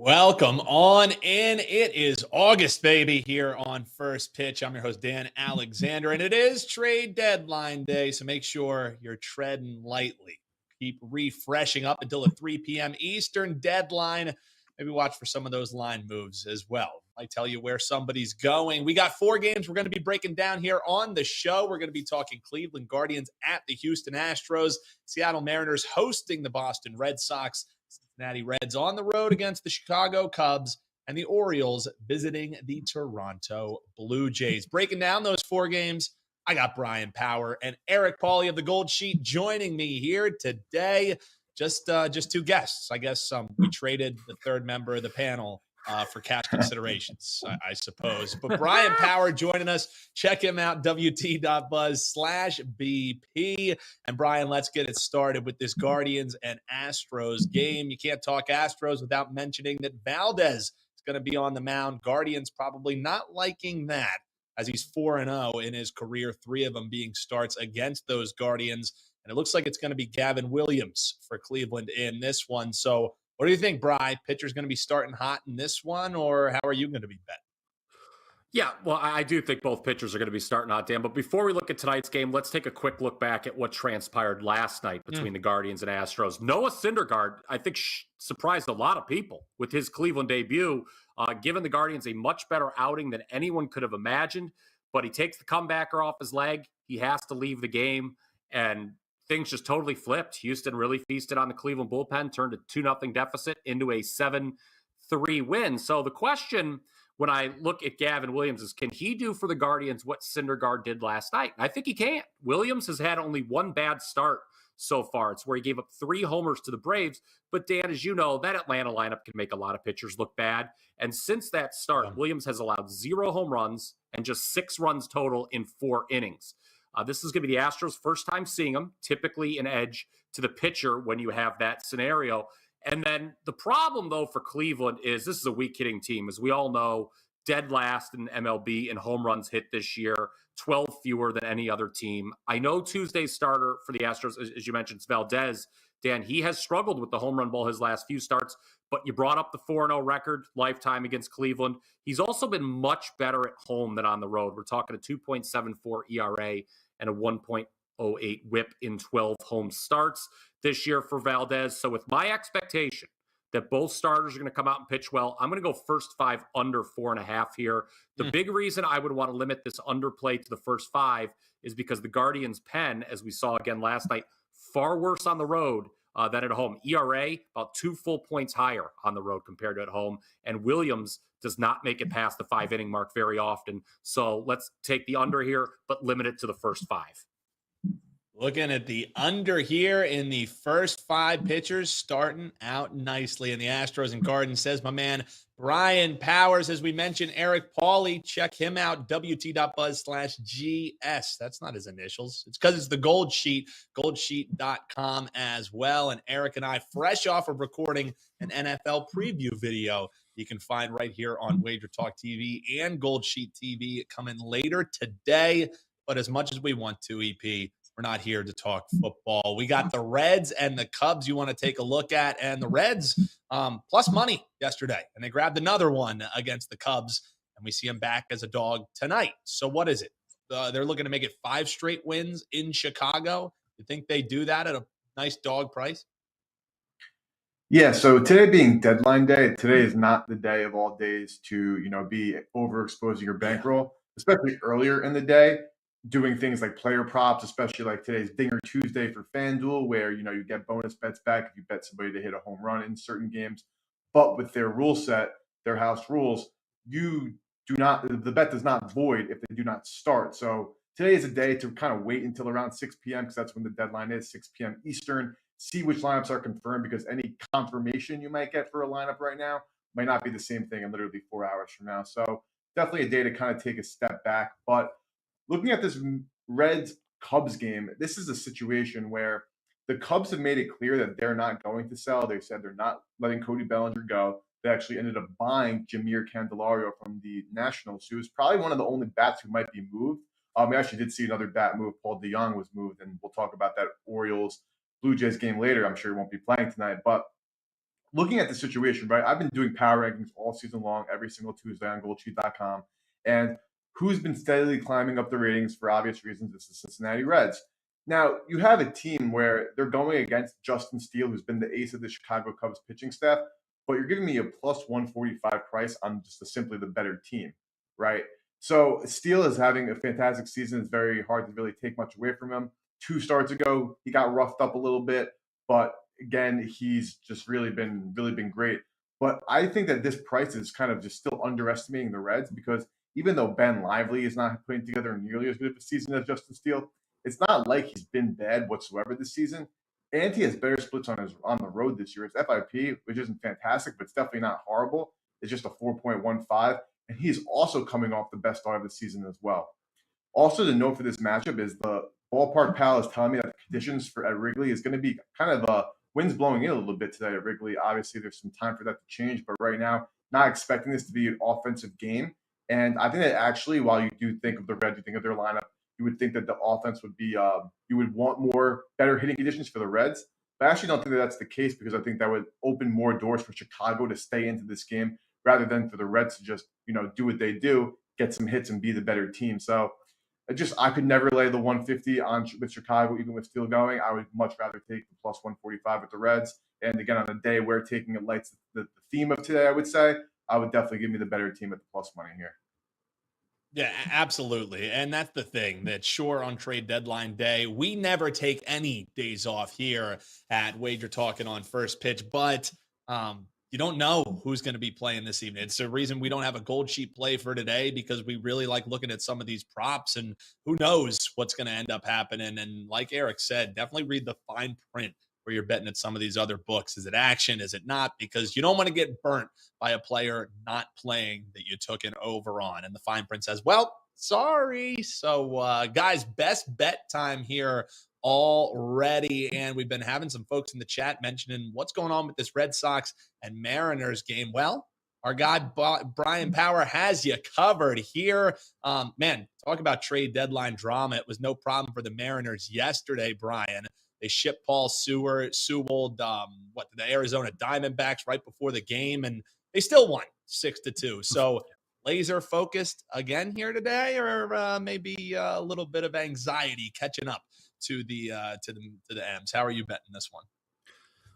Welcome on in. It is August, baby, here on First Pitch. I'm your host, Dan Alexander, and it is trade deadline day, so make sure you're treading lightly. Keep refreshing up until the 3 p.m. Eastern deadline. Maybe watch for some of those line moves as well. I tell you where somebody's going. We got 4 games we're going to be breaking down here on the show. We're going to be talking Cleveland Guardians at the Houston Astros, Seattle Mariners hosting the Boston Red Sox, Cincinnati Reds on the road against the Chicago Cubs, and the Orioles visiting the Toronto Blue Jays. Breaking down those 4 games, I got Bryan Power and Eric Pauly of the Gold Sheet joining me here today. Just 2 guests. I guess we traded the third member of the panel for cash considerations, I suppose. But Bryan Power joining us. Check him out, wt.buzz/BP. And Bryan, let's get it started with this Guardians and Astros game. You can't talk Astros without mentioning that Valdez is going to be on the mound. Guardians probably not liking that, as he's 4-0 in his career, 3 of them being starts against those Guardians. And it looks like it's going to be Gavin Williams for Cleveland in this one. So what do you think, Bri? Pitcher's going to be starting hot in this one, or how are you going to be betting? Yeah, well, I do think both pitchers are going to be starting hot, Dan. But before we look at tonight's game, let's take a quick look back at what transpired last night between the Guardians and Astros. Noah Syndergaard, I think, surprised a lot of people with his Cleveland debut, giving the Guardians a much better outing than anyone could have imagined. But he takes the comebacker off his leg. He has to leave the game, and things just totally flipped. Houston really feasted on the Cleveland bullpen, turned a 2-0 deficit into a 7-3 win. So the question when I look at Gavin Williams is, can he do for the Guardians what Syndergaard did last night? And I think he can. Williams has had only one bad start so far. It's where he gave up 3 homers to the Braves. But Dan, as you know, that Atlanta lineup can make a lot of pitchers look bad. And since that start, Williams has allowed 0 home runs and just 6 runs total in 4 innings. This is going to be the Astros' first time seeing him, typically an edge to the pitcher when you have that scenario. And then the problem, though, for Cleveland is this is a weak-hitting team. As we all know, dead last in MLB in home runs hit this year, 12 fewer than any other team. I know Tuesday's starter for the Astros, as you mentioned, is Valdez. Dan, he has struggled with the home run ball his last few starts, but you brought up the 4-0 record lifetime against Cleveland. He's also been much better at home than on the road. We're talking a 2.74 ERA and a 1.08 whip in 12 home starts this year for Valdez. So with my expectation that both starters are going to come out and pitch well, I'm going to go first 5 under 4.5 here. The big reason I would want to limit this underplay to the first 5 is because the Guardians' pen, as we saw again last night, far worse on the road than at home. ERA, about 2 full points higher on the road compared to at home. And Williams does not make it past the 5-inning mark very often. So let's take the under here, but limit it to the first 5. Looking at the under here in the first 5 pitchers, starting out nicely. And the Astros and Guardians, says my man Bryan Powers. As we mentioned, Eric Pauly, check him out, wt.buzz/GS. That's not his initials. It's because it's the Gold Sheet, goldsheet.com as well. And Eric and I, fresh off of recording an NFL preview video you can find right here on WagerTalk TV and Gold Sheet TV coming later today. But as much as we want to, EP, we're not here to talk football. We got the Reds and the Cubs you want to take a look at. And the Reds plus money yesterday. And they grabbed another one against the Cubs. And we see them back as a dog tonight. So what is it? They're looking to make it 5 straight wins in Chicago. You think they do that at a nice dog price? Yeah, so today being deadline day, today is not the day of all days to, be overexposing your bankroll, especially earlier in the day, doing things like player props, especially like today's Dinger Tuesday for FanDuel, where, you get bonus bets back if you bet somebody to hit a home run in certain games. But with their rule set, their house rules, the bet does not void if they do not start. So today is a day to kind of wait until around 6 p.m. because that's when the deadline is, 6 p.m. Eastern. See which lineups are confirmed, because any confirmation you might get for a lineup right now might not be the same thing in literally 4 hours from now. So definitely a day to kind of take a step back. But looking at this Reds-Cubs game, this is a situation where the Cubs have made it clear that they're not going to sell. They said they're not letting Cody Bellinger go. They actually ended up buying Jameer Candelario from the Nationals, who is probably one of the only bats who might be moved. We actually did see another bat move. Paul DeJong was moved, and we'll talk about that Orioles Blue Jays game later. I'm sure he won't be playing tonight. But looking at the situation, right? I've been doing power rankings all season long, every single Tuesday on goldsheet.com. And who's been steadily climbing up the ratings for obvious reasons is the Cincinnati Reds. Now, you have a team where they're going against Justin Steele, who's been the ace of the Chicago Cubs pitching staff, but you're giving me a plus 145 price on just simply the better team, right? So Steele is having a fantastic season. It's very hard to really take much away from him. 2 starts ago, he got roughed up a little bit, but again, he's just really been great. But I think that this price is kind of just still underestimating the Reds, because even though Ben Lively is not putting together nearly as good of a season as Justin Steele, it's not like he's been bad whatsoever this season. And he has better splits on the road this year. His FIP, which isn't fantastic, but it's definitely not horrible. It's just a 4.15. And he's also coming off the best start of the season as well. Also, to note for this matchup is the Ballpark Pal is telling me that the conditions at Wrigley is going to be kind of winds blowing in a little bit today at Wrigley. Obviously, there's some time for that to change, but right now, not expecting this to be an offensive game. And I think that actually, while you do think of the Reds, you think of their lineup, you would think that the offense would be, you would want better hitting conditions for the Reds. But I actually don't think that that's the case, because I think that would open more doors for Chicago to stay into this game rather than for the Reds to just, do what they do, get some hits and be the better team. So I could never lay the 150 with Chicago, even with Steele going. I would much rather take the plus 145 with the Reds. And again, on a day where taking it light's the theme of today, I would say, I would definitely give me the better team at the plus money here. Yeah, absolutely. And that's the thing, that sure, on trade deadline day, we never take any days off here at WagerTalk and on First Pitch, but you don't know who's going to be playing this evening. It's the reason we don't have a gold sheet play for today, because we really like looking at some of these props, and who knows what's going to end up happening. And like Eric said, definitely read the fine print where you're betting at some of these other books. Is it action? Is it not? Because you don't want to get burnt by a player not playing that you took an over on. And the fine print says, well, sorry. So guys, best bet time here already. And we've been having some folks in the chat mentioning what's going on with this Red Sox and Mariners game. Well, our guy Bryan Power has you covered here. Man, talk about trade deadline drama. It was no problem for the Mariners yesterday, Brian. They shipped Paul Sewell, the Arizona Diamondbacks right before the game, and they still won 6-2. So laser focused again here today, or maybe a little bit of anxiety catching up to the M's. How are you betting this one?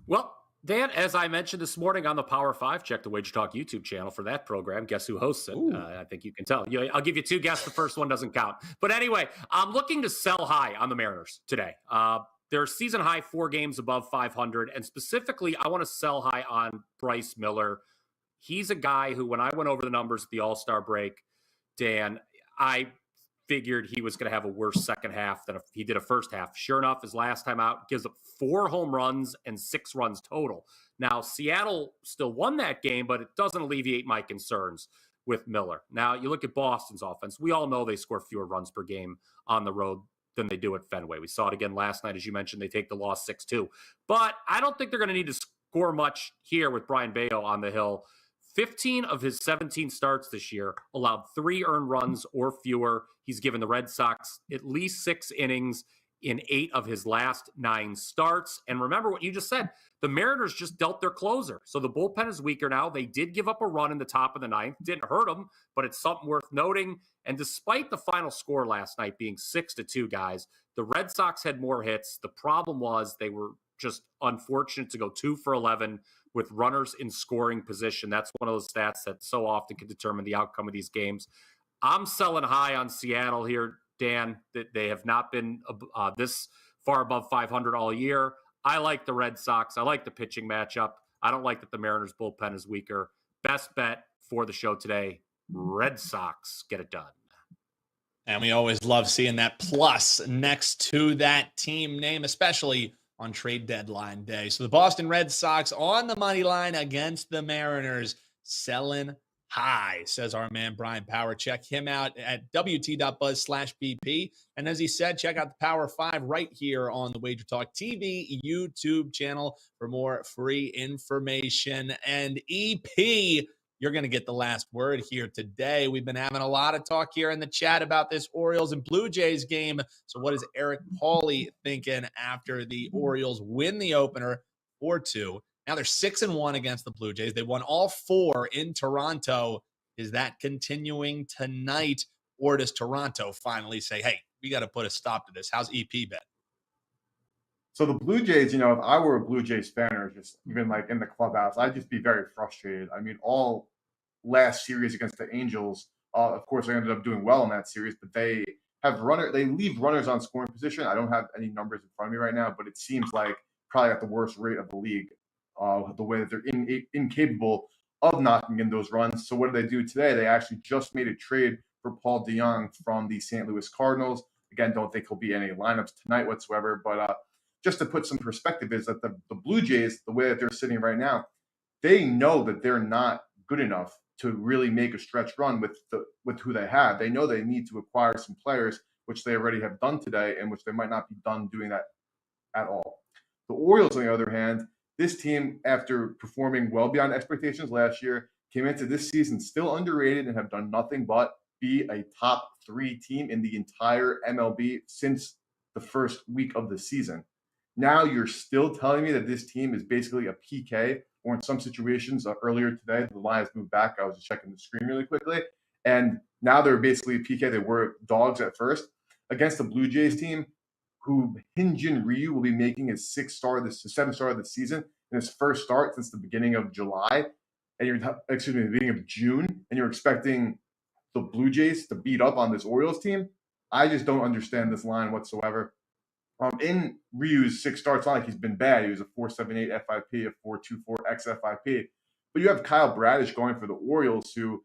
Well, Dan, as I mentioned this morning on the Power 5, check the WagerTalk YouTube channel for that program. Guess who hosts it? I think you can tell. I'll give you 2 guesses. The first one doesn't count. But anyway, I'm looking to sell high on the Mariners today. They're season high 4 games above 500. And specifically, I want to sell high on Bryce Miller. He's a guy who, when I went over the numbers at the All-Star break, Dan, I figured he was going to have a worse second half than he did a first half. Sure enough, his last time out gives up 4 home runs and 6 runs total. Now, Seattle still won that game, but it doesn't alleviate my concerns with Miller. Now, you look at Boston's offense. We all know they score fewer runs per game on the road than they do at Fenway. We saw it again last night. As you mentioned, they take the loss 6-2. But I don't think they're going to need to score much here with Brian Bayo on the hill. 15 of his 17 starts this year allowed 3 earned runs or fewer. He's given the Red Sox at least 6 innings in 8 of his last 9 starts. And remember what you just said, the Mariners just dealt their closer. So the bullpen is weaker now. They did give up a run in the top of the 9th. Didn't hurt them, but it's something worth noting. And despite the final score last night being 6-2, guys, the Red Sox had more hits. The problem was they were just unfortunate to go 2 for 11 with runners in scoring position. That's one of those stats that so often can determine the outcome of these games. I'm selling high on Seattle here, Dan, that they have not been this far above 500 all year. I like the Red Sox. I like the pitching matchup. I don't like that the Mariners bullpen is weaker. Best bet for the show today, Red Sox get it done. And we always love seeing that plus next to that team name, especially on trade deadline day. So the Boston Red Sox on the money line against the Mariners, selling high, says our man Bryan Power. Check him out at wt.buzz/BP. And as he said, check out the Power 5 right here on the WagerTalk TV YouTube channel for more free information. And EP, you're going to get the last word here today. We've been having a lot of talk here in the chat about this Orioles and Blue Jays game. So what is Eric Pauly thinking after the Orioles win the opener 4-2 Now they're 6-1 against the Blue Jays. They won all 4 in Toronto. Is that continuing tonight, or does Toronto finally say, hey, we got to put a stop to this? How's EP been? So the Blue Jays, if I were a Blue Jays fan or just even like in the clubhouse, I'd just be very frustrated. I mean, all last series against the Angels, of course, they ended up doing well in that series, but they leave runners on scoring position. I don't have any numbers in front of me right now, but it seems like probably at the worst rate of the league, the way that they're incapable of knocking in those runs. So what did they do today? They actually just made a trade for Paul DeJong from the St. Louis Cardinals. Again, don't think he'll be in any lineups tonight whatsoever, but just to put some perspective is that the Blue Jays, the way that they're sitting right now, they know that they're not good enough to really make a stretch run with who they have. They know they need to acquire some players, which they already have done today, and which they might not be done doing that at all. The Orioles, on the other hand, this team, after performing well beyond expectations last year, came into this season still underrated and have done nothing but be a top 3 team in the entire MLB since the first week of the season. Now you're still telling me that this team is basically a PK, or in some situations earlier today, the line has moved back. I was just checking the screen really quickly. And now they're basically a PK. They were dogs at first against the Blue Jays team, who Hyun Jin Ryu will be making his 7th start of the season, and his first start since the beginning of July. And the beginning of June, and you're expecting the Blue Jays to beat up on this Orioles team. I just don't understand this line whatsoever. In Ryu's 6 starts, not like he's been bad. He was a 4.78 FIP, a 4.24 xFIP. But you have Kyle Bradish going for the Orioles, who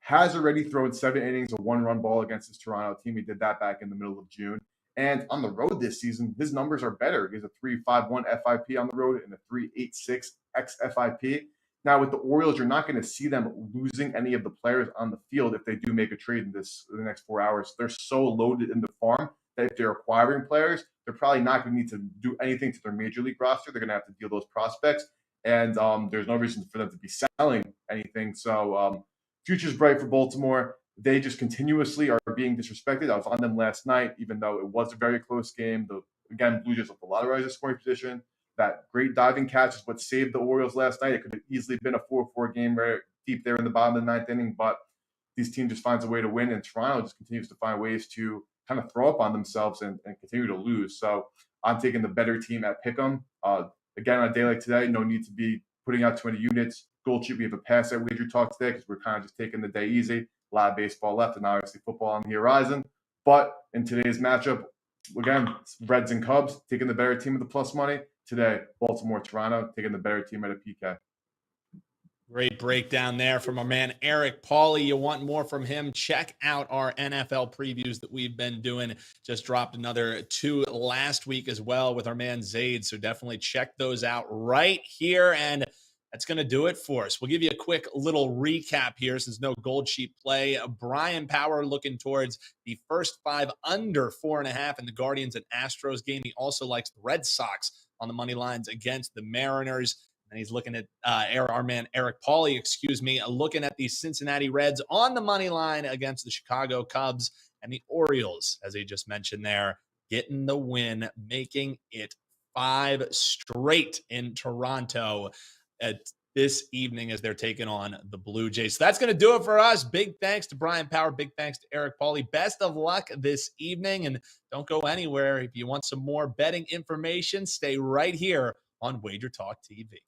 has already thrown 7 innings, a 1-run ball against his Toronto team. He did that back in the middle of June. And on the road this season, his numbers are better. He has a 3.51 FIP on the road and a 3.86 xFIP. Now, with the Orioles, you're not going to see them losing any of the players on the field if they do make a trade in the next 4 hours. They're so loaded in the farm that if they're acquiring players, they're probably not going to need to do anything to their major league roster. They're going to have to deal those prospects, and there's no reason for them to be selling anything. So future's bright for Baltimore. They just continuously are being disrespected. I was on them last night, even though it was a very close game. Again, Blue Jays with a lot of runners in scoring position. That great diving catch is what saved the Orioles last night. It could have easily been a 4-4 game right deep there in the bottom of the 9th inning, but these team just finds a way to win, and Toronto just continues to find ways to kind of throw up on themselves and continue to lose. So I'm taking the better team at Pick'em. Again, on a day like today, no need to be putting out 20 units. Gold Chip, we have a pass at WagerTalk today because we're kind of just taking the day easy. A lot of baseball left and obviously football on the horizon. But in today's matchup, again, Reds and Cubs, taking the better team with the plus money. Today, Baltimore, Toronto, taking the better team at a PK. Great breakdown there from our man Eric Pauly. You want more from him? Check out our NFL previews that we've been doing. Just dropped another 2 last week as well with our man Zaid. So definitely check those out right here. And that's going to do it for us. We'll give you a quick little recap here since no gold sheet play. Bryan Power looking towards the first 5 under 4.5 in the Guardians and Astros game. He also likes the Red Sox on the money lines against the Mariners. And he's looking at our man Eric Pauly, looking at the Cincinnati Reds on the money line against the Chicago Cubs and the Orioles, as he just mentioned there, getting the win, making it 5 straight in Toronto at this evening as they're taking on the Blue Jays. So that's going to do it for us. Big thanks to Bryan Power. Big thanks to Eric Pauly. Best of luck this evening, and don't go anywhere. If you want some more betting information, stay right here on WagerTalk TV.